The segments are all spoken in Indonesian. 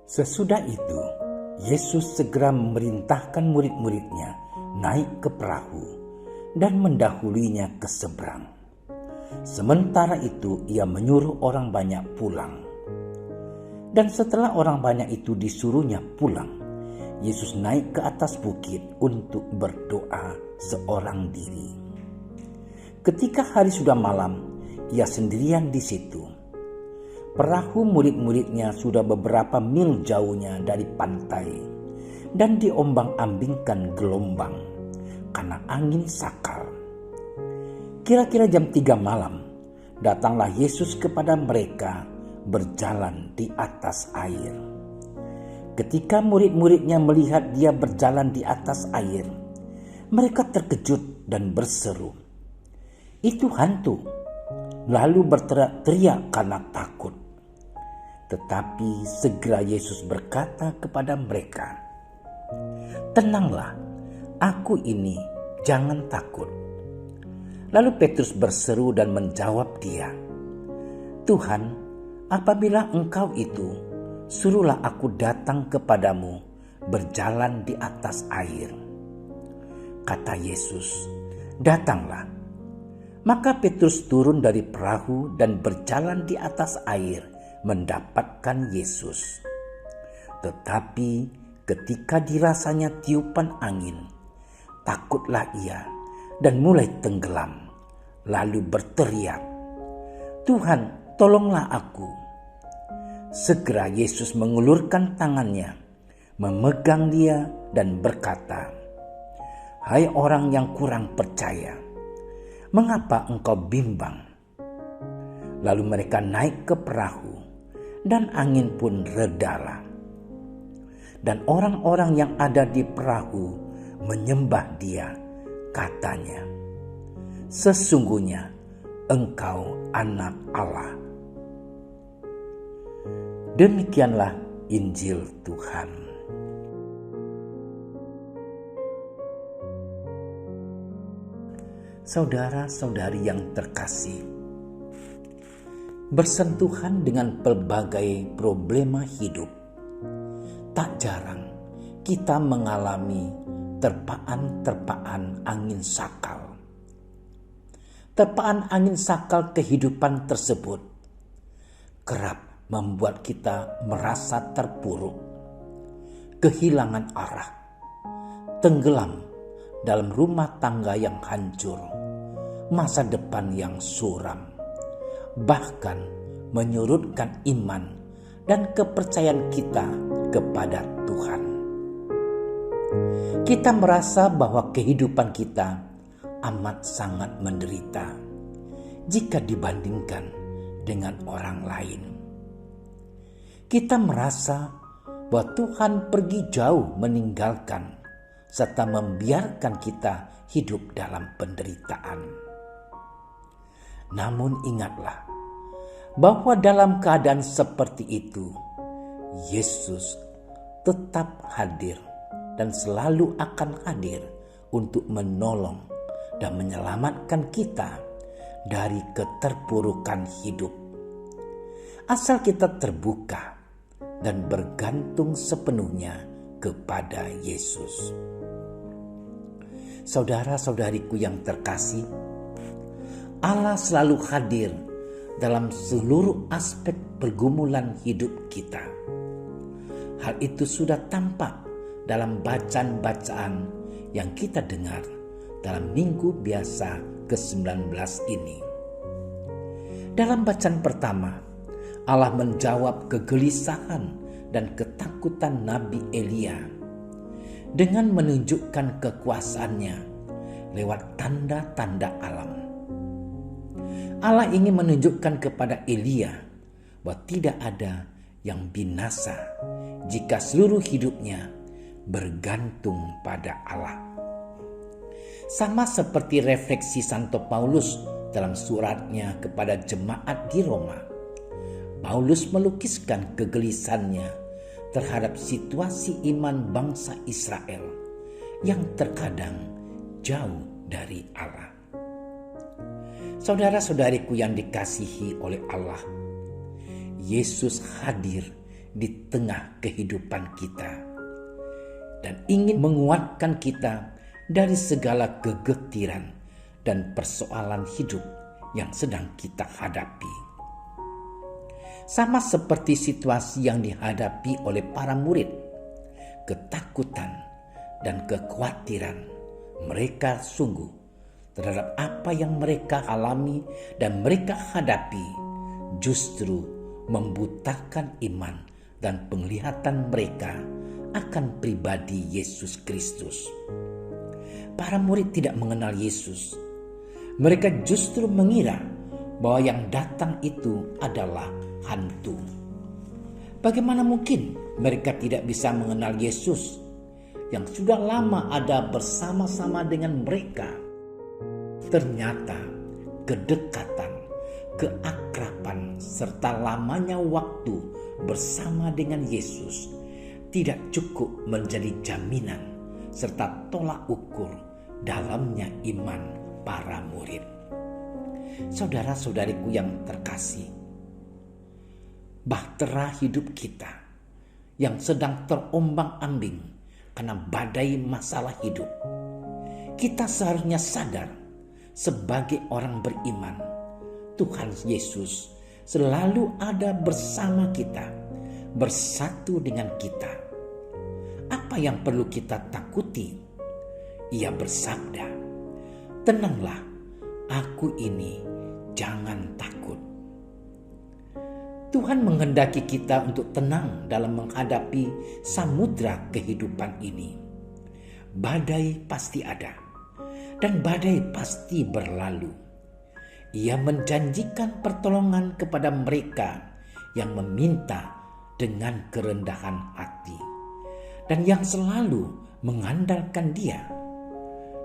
Sesudah itu, Yesus segera memerintahkan murid-muridnya naik ke perahu dan mendahulinya ke seberang. Sementara itu, ia menyuruh orang banyak pulang. Dan setelah orang banyak itu disuruhnya pulang, Yesus naik ke atas bukit untuk berdoa seorang diri. Ketika hari sudah malam, ia sendirian di situ. Perahu murid-muridnya sudah beberapa mil jauhnya dari pantai dan diombang-ambingkan gelombang karena angin sakal. Kira-kira jam 3 malam, datanglah Yesus kepada mereka berjalan di atas air. Ketika murid-muridnya melihat dia berjalan di atas air, mereka terkejut dan berseru, "Itu hantu!" Lalu berteriak-teriak karena takut. Tetapi segera Yesus berkata kepada mereka, "Tenanglah, aku ini, jangan takut." Lalu Petrus berseru dan menjawab dia, "Tuhan, apabila Engkau itu, suruhlah aku datang kepadamu berjalan di atas air." Kata Yesus, "Datanglah." Maka Petrus turun dari perahu dan berjalan di atas air mendapatkan Yesus. Tetapi ketika dirasanya tiupan angin, takutlah ia dan mulai tenggelam, lalu berteriak, "Tuhan, tolonglah aku." Segera Yesus mengulurkan tangannya, memegang dia dan berkata, "Hai orang yang kurang percaya, mengapa engkau bimbang?" Lalu mereka naik ke perahu dan angin pun redalah. Dan orang-orang yang ada di perahu menyembah dia, katanya, "Sesungguhnya Engkau Anak Allah." Demikianlah Injil Tuhan. Saudara-saudari yang terkasih, bersentuhan dengan pelbagai problema hidup, tak jarang kita mengalami terpaan-terpaan angin sakal. Terpaan angin sakal kehidupan tersebut kerap membuat kita merasa terpuruk, kehilangan arah, tenggelam dalam rumah tangga yang hancur, masa depan yang suram, bahkan menyurutkan iman dan kepercayaan kita kepada Tuhan. Kita merasa bahwa kehidupan kita amat sangat menderita jika dibandingkan dengan orang lain. Kita merasa bahwa Tuhan pergi jauh meninggalkan serta membiarkan kita hidup dalam penderitaan. Namun ingatlah bahwa dalam keadaan seperti itu, Yesus tetap hadir dan selalu akan hadir untuk menolong dan menyelamatkan kita dari keterpurukan hidup. Asal kita terbuka dan bergantung sepenuhnya kepada Yesus. Saudara-saudariku yang terkasih, Allah selalu hadir dalam seluruh aspek pergumulan hidup kita. Hal itu sudah tampak dalam bacaan-bacaan yang kita dengar dalam minggu biasa ke-19 ini. Dalam bacaan pertama, Allah menjawab kegelisahan dan ketakutan Nabi Elia. dengan menunjukkan kekuasaannya lewat tanda-tanda alam. Allah ingin menunjukkan kepada Elia bahwa tidak ada yang binasa jika seluruh hidupnya bergantung pada Allah. Sama seperti refleksi Santo Paulus dalam suratnya kepada jemaat di Roma, Paulus melukiskan kegelisahannya terhadap situasi iman bangsa Israel yang terkadang jauh dari Allah. Saudara-saudariku yang dikasihi oleh Allah, Yesus hadir di tengah kehidupan kita dan ingin menguatkan kita dari segala kegetiran dan persoalan hidup yang sedang kita hadapi. Sama seperti situasi yang dihadapi oleh para murid, ketakutan dan kekhawatiran mereka sungguh terhadap apa yang mereka alami dan mereka hadapi justru membutakan iman dan penglihatan mereka akan pribadi Yesus Kristus. Para murid tidak mengenal Yesus. Mereka justru mengira bahwa yang datang itu adalah hantu. Bagaimana mungkin mereka tidak bisa mengenal Yesus yang sudah lama ada bersama-sama dengan mereka? Ternyata kedekatan, keakraban, serta lamanya waktu bersama dengan Yesus tidak cukup menjadi jaminan serta tolak ukur dalamnya iman para murid. Saudara-saudariku yang terkasih, bahtera hidup kita yang sedang terombang-ambing karena badai masalah hidup, kita seharusnya sadar sebagai orang beriman, Tuhan Yesus selalu ada bersama kita, bersatu dengan kita. Apa yang perlu kita takuti? Ia bersabda, "Tenanglah, aku ini, jangan takut." Tuhan menghendaki kita untuk tenang dalam menghadapi samudra kehidupan ini. Badai pasti ada, dan badai pasti berlalu. Ia menjanjikan pertolongan kepada mereka yang meminta dengan kerendahan hati dan yang selalu mengandalkan Dia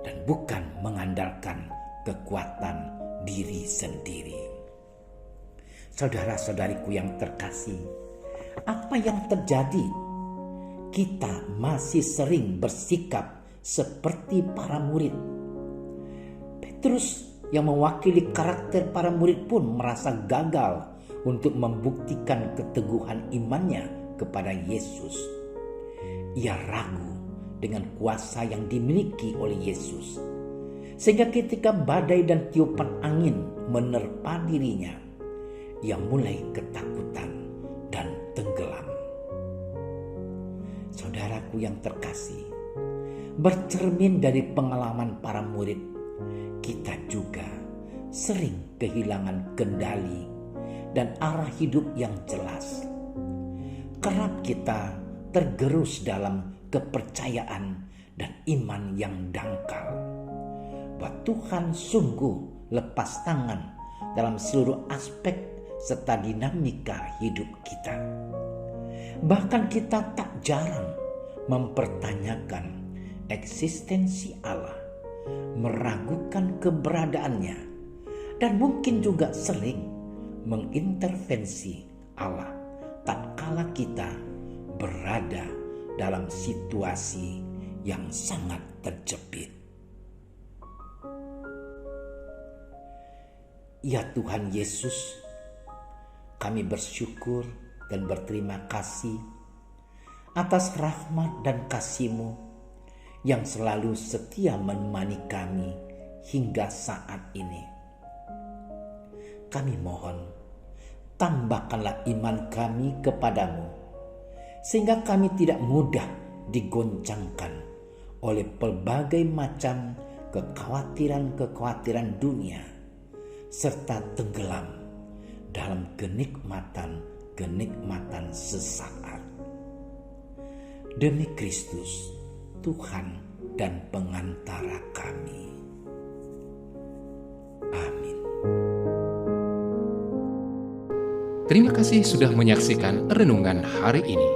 dan bukan mengandalkan kekuatan diri sendiri. Saudara-saudariku yang terkasih, apa yang terjadi? Kita masih sering bersikap seperti para murid. Petrus yang mewakili karakter para murid pun merasa gagal untuk membuktikan keteguhan imannya kepada Yesus. Ia ragu dengan kuasa yang dimiliki oleh Yesus, sehingga ketika badai dan tiupan angin menerpa dirinya, ia mulai ketakutan dan tenggelam. Saudaraku yang terkasih, bercermin dari pengalaman para murid, kita juga sering kehilangan kendali dan arah hidup yang jelas. Kerap kita tergerus dalam kepercayaan dan iman yang dangkal bahwa Tuhan sungguh lepas tangan dalam seluruh aspek serta dinamika hidup kita. Bahkan kita tak jarang mempertanyakan eksistensi Allah, meragukan keberadaannya, dan mungkin juga sering mengintervensi Allah tatkala kita berada dalam situasi yang sangat terjepit. Ya Tuhan Yesus, kami bersyukur dan berterima kasih atas rahmat dan kasih-Mu yang selalu setia menemani kami hingga saat ini. Kami mohon, tambahkanlah iman kami kepadamu, sehingga kami tidak mudah digoncangkan oleh berbagai macam kekhawatiran-kekhawatiran dunia, serta tenggelam dalam kenikmatan-kenikmatan sesaat. Demi Kristus, Tuhan dan pengantara kami. Amin. Terima kasih sudah menyaksikan renungan hari ini.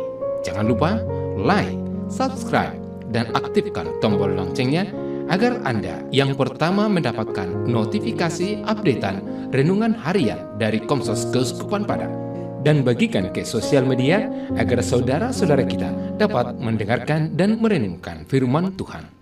Jangan lupa like, subscribe, dan aktifkan tombol loncengnya agar Anda yang pertama mendapatkan notifikasi updatean renungan harian dari Komsos Keuskupan Padang. Dan bagikan ke sosial media agar saudara-saudara kita dapat mendengarkan dan merenungkan firman Tuhan.